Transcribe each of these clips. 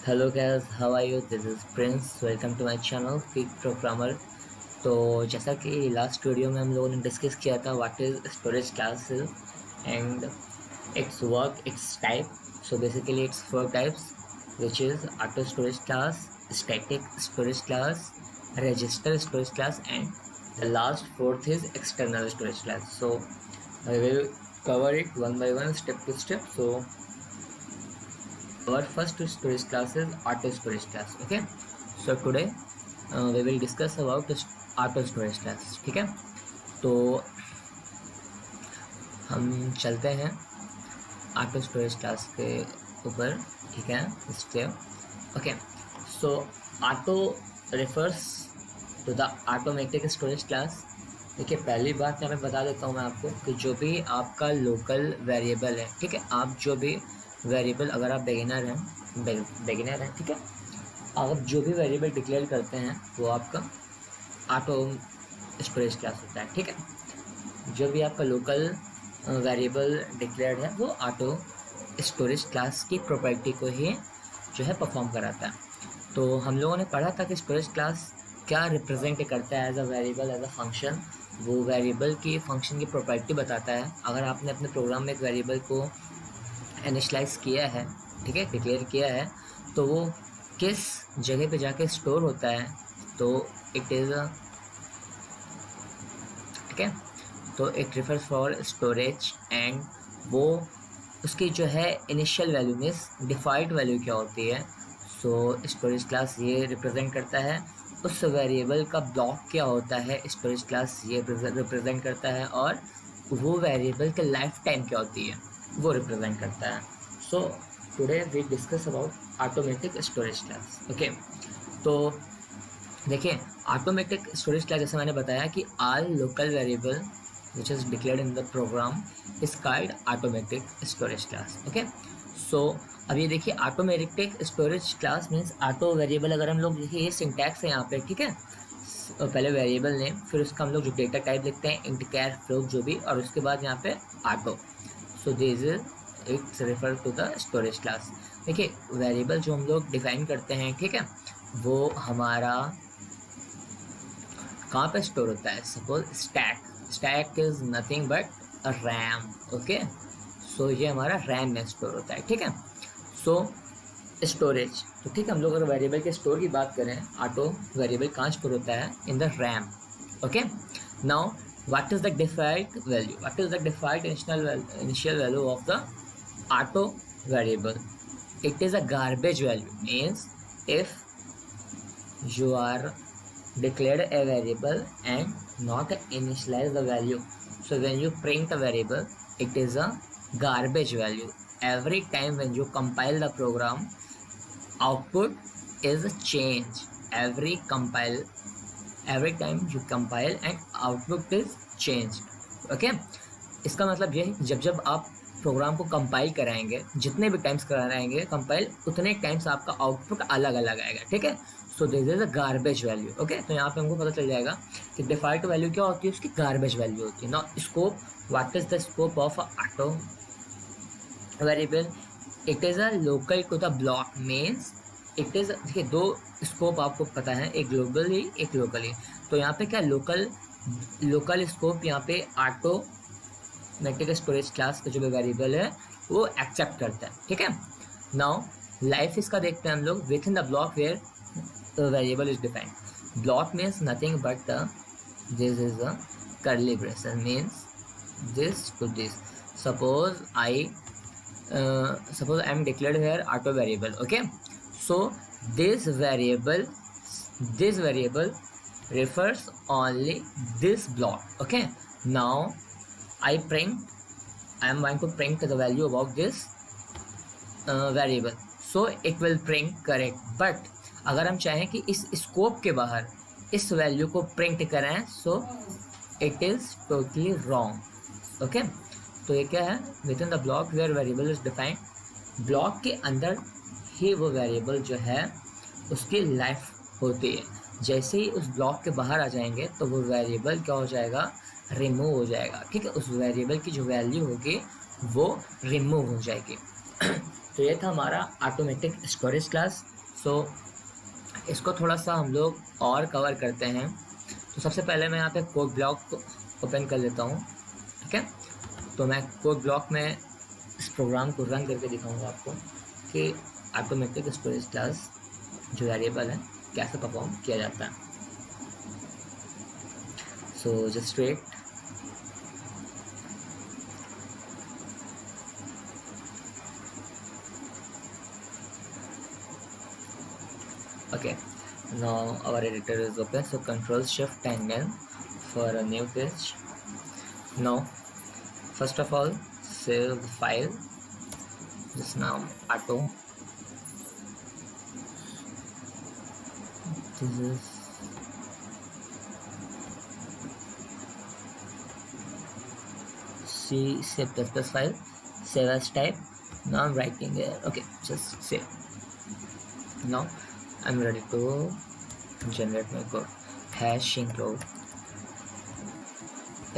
Hello guys, how are you? This is Prince. Welcome to my channel Geek Programmer. तो जैसा कि last video में हम लोगों ने डिस्कस किया था what is storage class and it's work, it's type. So basically it's four types which is auto storage class, static storage class, register storage class, and the last fourth is external storage class. So I will cover it one by one, step to step. So our first storage class is auto storage class. Okay, so today we will discuss about the auto storage class. ठीक है, तो हम चलते हैं auto storage class के ऊपर. ठीक है, step. Okay, so auto refers to the automatic storage class. देखिए, पहली बात मैं बता देता हूँ मैं आपको कि जो भी आपका लोकल वेरिएबल है, ठीक है, आप जो भी वेरिएबल, अगर आप बिगिनर हैं, ठीक है, आप जो भी वेरिएबल डिक्लेयर करते हैं वो आपका ऑटो स्टोरेज क्लास होता है. ठीक है, जो भी आपका लोकल वेरिएबल डिक्लेयर्ड है वो ऑटो स्टोरेज क्लास की प्रॉपर्टी को ही जो है परफॉर्म कराता है. तो हम लोगों ने पढ़ा था कि स्टोरेज क्लास क्या रिप्रेजेंट करता है as a variable, as a function. वो वेरिएबल की फंक्शन की प्रॉपर्टी बताता है. अगर आपने अपने प्रोग्राम में एक वेरिएबल को इनिशियलाइज किया है, ठीक है, डिक्लेयर किया है, तो वो किस जगह पे जाके स्टोर होता है, तो इट इज़, ठीक है, तो it refers for storage. And वो उसकी जो है initial value means default value क्या होती है. सो स्टोरेज क्लास ये रिप्रेजेंट करता है. उस वेरिएबल का ब्लॉक क्या होता है, स्टोरेज क्लास ये रिप्रेजेंट करता है. और वो वेरिएबल की लाइफ टाइम क्या होती है वो रिप्रेजेंट करता है. So today we discuss about automatic storage class. Okay, तो देखिए, ऑटोमेटिक स्टोरेज क्लास जैसे मैंने बताया कि all local variable which is declared in the program is called automatic storage class. okay, so अब ये देखिए, automatic storage class means auto variable. अगर हम लोग देखिए, ये सिंटैक्स है यहाँ पे, ठीक है, पहले वेरिएबल नेम, फिर उसका हम लोग जो डेटा टाइप लिखते हैं, इंट, कैर, फ्लोट, जो भी, और उसके बाद यहाँ पे auto. So this it's refer to the storage class. देखिए, वेरिएबल जो हम लोग डिफाइन करते हैं, ठीक है, वो हमारा कहाँ पे स्टोर होता है. Suppose stack is nothing but a RAM. Okay, so ये हमारा रैम में स्टोर होता है. ठीक है, सो स्टोरेज, तो ठीक है, हम लोग अगर वेरिएबल के स्टोर की बात करें, ऑटो वेरिएबल कहाँ स्टोर होता है, in the RAM. Okay, now what is the default value, what is the default initial value of the auto variable. It is a garbage value. Means if you are declared a variable and not initialize the value, so when you print a variable, it is a garbage value. Every time when you compile the program, output is change. Every time you compile and output is changed. okay, इसका मतलब ये, जब आप programme को compile कराएंगे, जितने भी times कराएंगे कंपाइल, उतने टाइम्स आपका आउटपुट अलग अलग आएगा. ठीक है, so this is a garbage value. Okay, तो यहाँ पे हमको पता चल जाएगा कि डिफॉल्ट वैल्यू क्या होती है, उसकी गार्बेज वैल्यू होती है. Now scope, what is the scope of auto variable. It is a local to the block. Means it is, देखिए, दो स्कोप आपको पता है, एक ग्लोबली एक लोकली. तो यहाँ पे क्या लोकल स्कोप यहाँ पे ऑटोमेटिक स्टोरेज क्लास का जो भी वेरिएबल है वो एक्सेप्ट करता है. ठीक है, नाउ लाइफ इसका देखते हैं हम लोग. Within the block where variable is defined. Block means nothing but this is a curly braces, means this to this. Suppose I am declared here auto variable. Okay, so this variable refers only this block. Okay, now I am going to print the value about this variable, so it will print correct. But अगर हम चाहें कि इस scope के बाहर इस value को print करें, so it is totally wrong. Okay, तो ये क्या है, within the block where variable is defined. Block के अंदर ही वो वेरिएबल जो है उसकी लाइफ होती है. जैसे ही उस ब्लॉक के बाहर आ जाएंगे तो वो वेरिएबल क्या हो जाएगा, रिमूव हो जाएगा. ठीक है, उस वेरिएबल की जो वैल्यू होगी वो रिमूव हो जाएगी. तो ये था हमारा ऑटोमेटिक स्टोरेज क्लास। सो इसको थोड़ा सा हम लोग और कवर करते हैं। तो सबसे पहले मैं यहाँ पे कोड ब्लॉक ओपन कर लेता हूँ, ठीक है। तो मैं कोड ब्लॉक में इस प्रोग्राम को रन करके दिखाऊंगा आपको कि ऑटोमेटिक स्टोरेज क्लास जो वेरिएबल है कैसे परफॉर्म किया जाता है। So just wait. Okay, now our editor is open, so Control Shift and N for a new page. Now first of all save the file, just now auto, this is C++ file, save as type. Now I'm writing there. Okay, just save. Now I'm ready to generate my code. Hash include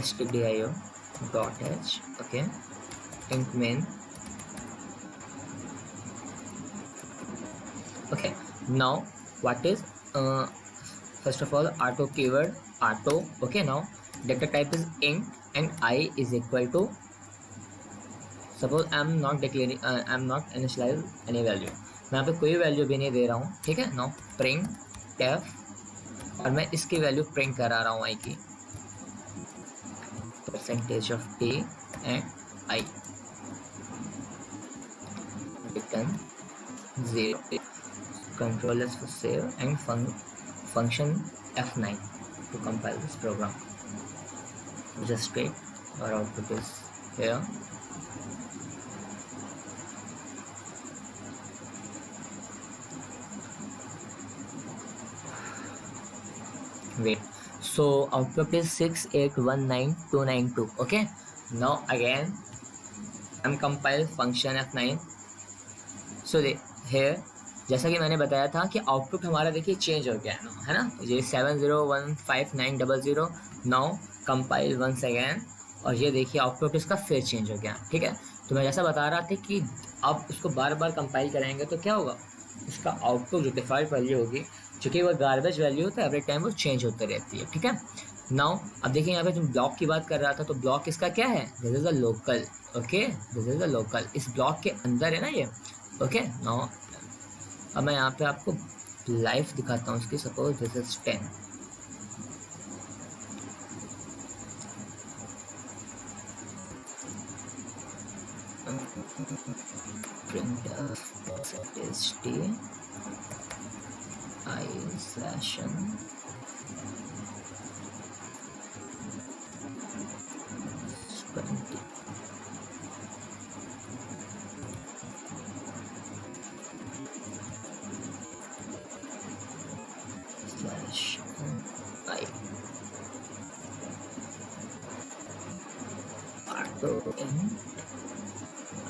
stdio.h, okay, int main. Okay, now what is first of all auto keyword, auto, okay. Now data type is int and I is equal to, suppose I'm not declaring I'm not initialize any value, मैं यहाँ पे कोई value भी नहीं दे रहा हूँ, ठीक है। नाउ प्रिंट टेफ, और मैं इसकी वैल्यू प्रिंट करा रहा हूँ आई की, percentage of T and I, return 0, control S for save and function F9 to compile this program. Just wait, our output is here. Wait, so output is 6819292, okay. Now again I'm compile function F9. so here जैसा कि मैंने बताया था कि output हमारा देखिए change हो गया है ना, ये 7015900 नाउ कंपाइल वंस अगेन, और ये देखिए आउटपुट इसका फिर चेंज हो गया, ठीक है। तो मैं जैसा बता रहा था कि अब इसको बार बार कंपाइल करेंगे तो क्या होगा, इसका आउटपुट जो डिफॉल्ट वैल्यू होगी, चूँकि वो गार्बेज वैल्यू होता है, एवरी टाइम वो चेंज होती रहती है, ठीक है। नाउ अब देखिए यहाँ पे तुम ब्लॉक की बात कर रहा था, तो ब्लॉक इसका क्या है, this is a local, okay, this is a local, इस ब्लॉक के अंदर है ना ये, ओके। नाउ अब मैं यहाँ पे आपको लाइव दिखाता हूँ इसकी, suppose this is 10, print percentage t I slash n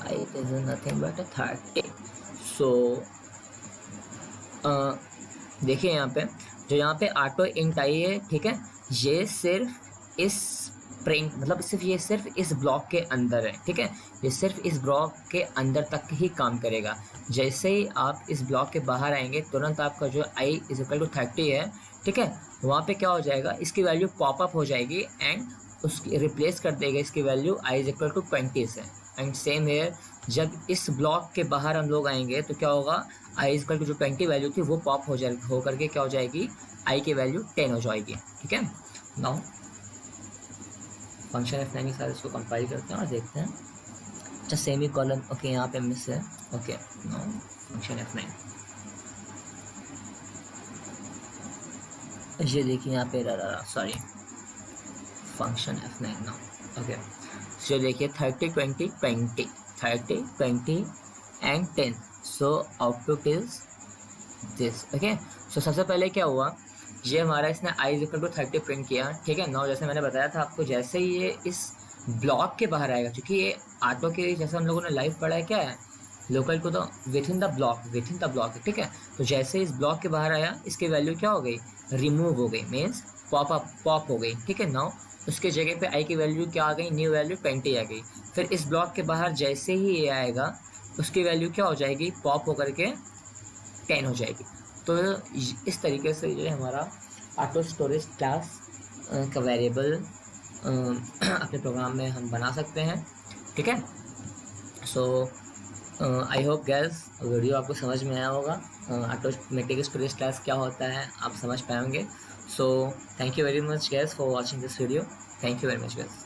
I is nothing but a 30. So देखिए यहाँ पे जो यहाँ पे ऑटो इंट आई है, ठीक है, ये सिर्फ इस प्रिंट मतलब सिर्फ ये सिर्फ इस ब्लॉक के अंदर है, ठीक है, ये सिर्फ इस ब्लॉक के अंदर तक ही काम करेगा। जैसे ही आप इस ब्लॉक के बाहर आएंगे तुरंत आपका जो आई इज इक्वल टू 30 है, ठीक है, वहाँ पे क्या हो जाएगा, इसकी वैल्यू पॉपअप हो जाएगी एंड उसकी रिप्लेस कर देगा इसकी value I is equal to 20 से। एंड सेम हेयर जब इस ब्लॉक के बाहर हम लोग आएंगे तो क्या होगा, आई इज इक्वल टू जो 20 वैल्यू थी वो पॉप हो करके क्या हो जाएगी, आई की वैल्यू 10 हो जाएगी, ठीक है। नाउ फंक्शन F9 के साथ इसको कंपाइल करते हैं और देखते हैं। अच्छा सेमी कॉलन, ओके, यहाँ पे मिस है, ओके। नाउ फंक्शन F9, ये देखिए यहाँ पे sorry function F9 now, okay. So देखिए 30 20 20 30 20 and 10, so output is this, okay. So सबसे पहले क्या हुआ, ये हमारा इसने I is equal to 30 print किया, ठीक है। नाउ जैसे मैंने बताया था आपको, जैसे ही ये इस ब्लॉक के बाहर आएगा, क्योंकि ये ऑटो के जैसे हम लोगों ने लाइव पढ़ा है, क्या है लोकल को, तो विथ इन द ब्लॉक, ठीक है। तो जैसे इस ब्लॉक के बाहर आया, इसकी वैल्यू क्या हो गई, रिमूव हो गई, मीन्स पॉप हो गई, ठीक है। नाउ उसके जगह पे आई की वैल्यू क्या आ गई, न्यू वैल्यू 20 आ गई। फिर इस ब्लॉक के बाहर जैसे ही ये आएगा उसकी वैल्यू क्या हो जाएगी, पॉप होकर के 10 हो जाएगी। तो इस तरीके से ये हमारा ऑटो स्टोरेज क्लास का वेरिएबल अपने प्रोग्राम में हम बना सकते हैं, ठीक है। सो आई होप गैस वीडियो आपको समझ में आया होगा, ऑटोमेटिक स्टोरेज क्लास क्या होता है आप समझ पाएंगे। So thank you very much gas for watching this video, thank you very much gas.